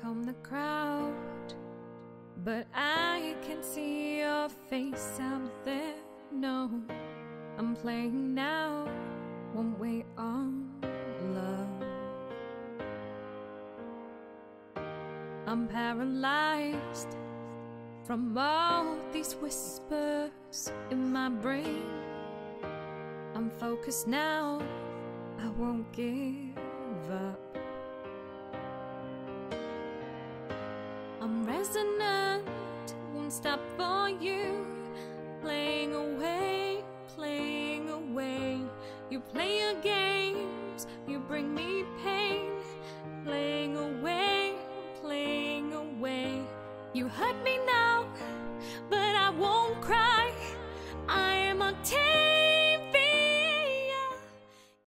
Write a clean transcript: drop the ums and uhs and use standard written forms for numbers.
calm the crowd, but I can see your face out there. No, I'm playing now, won't wait on love. I'm paralyzed from all these whispers in my brain. I'm focused now, I won't give up. I'm resonant, won't stop for you. Playing away, playing away. You play your games, you bring me pain. Playing away, playing away. You hurt me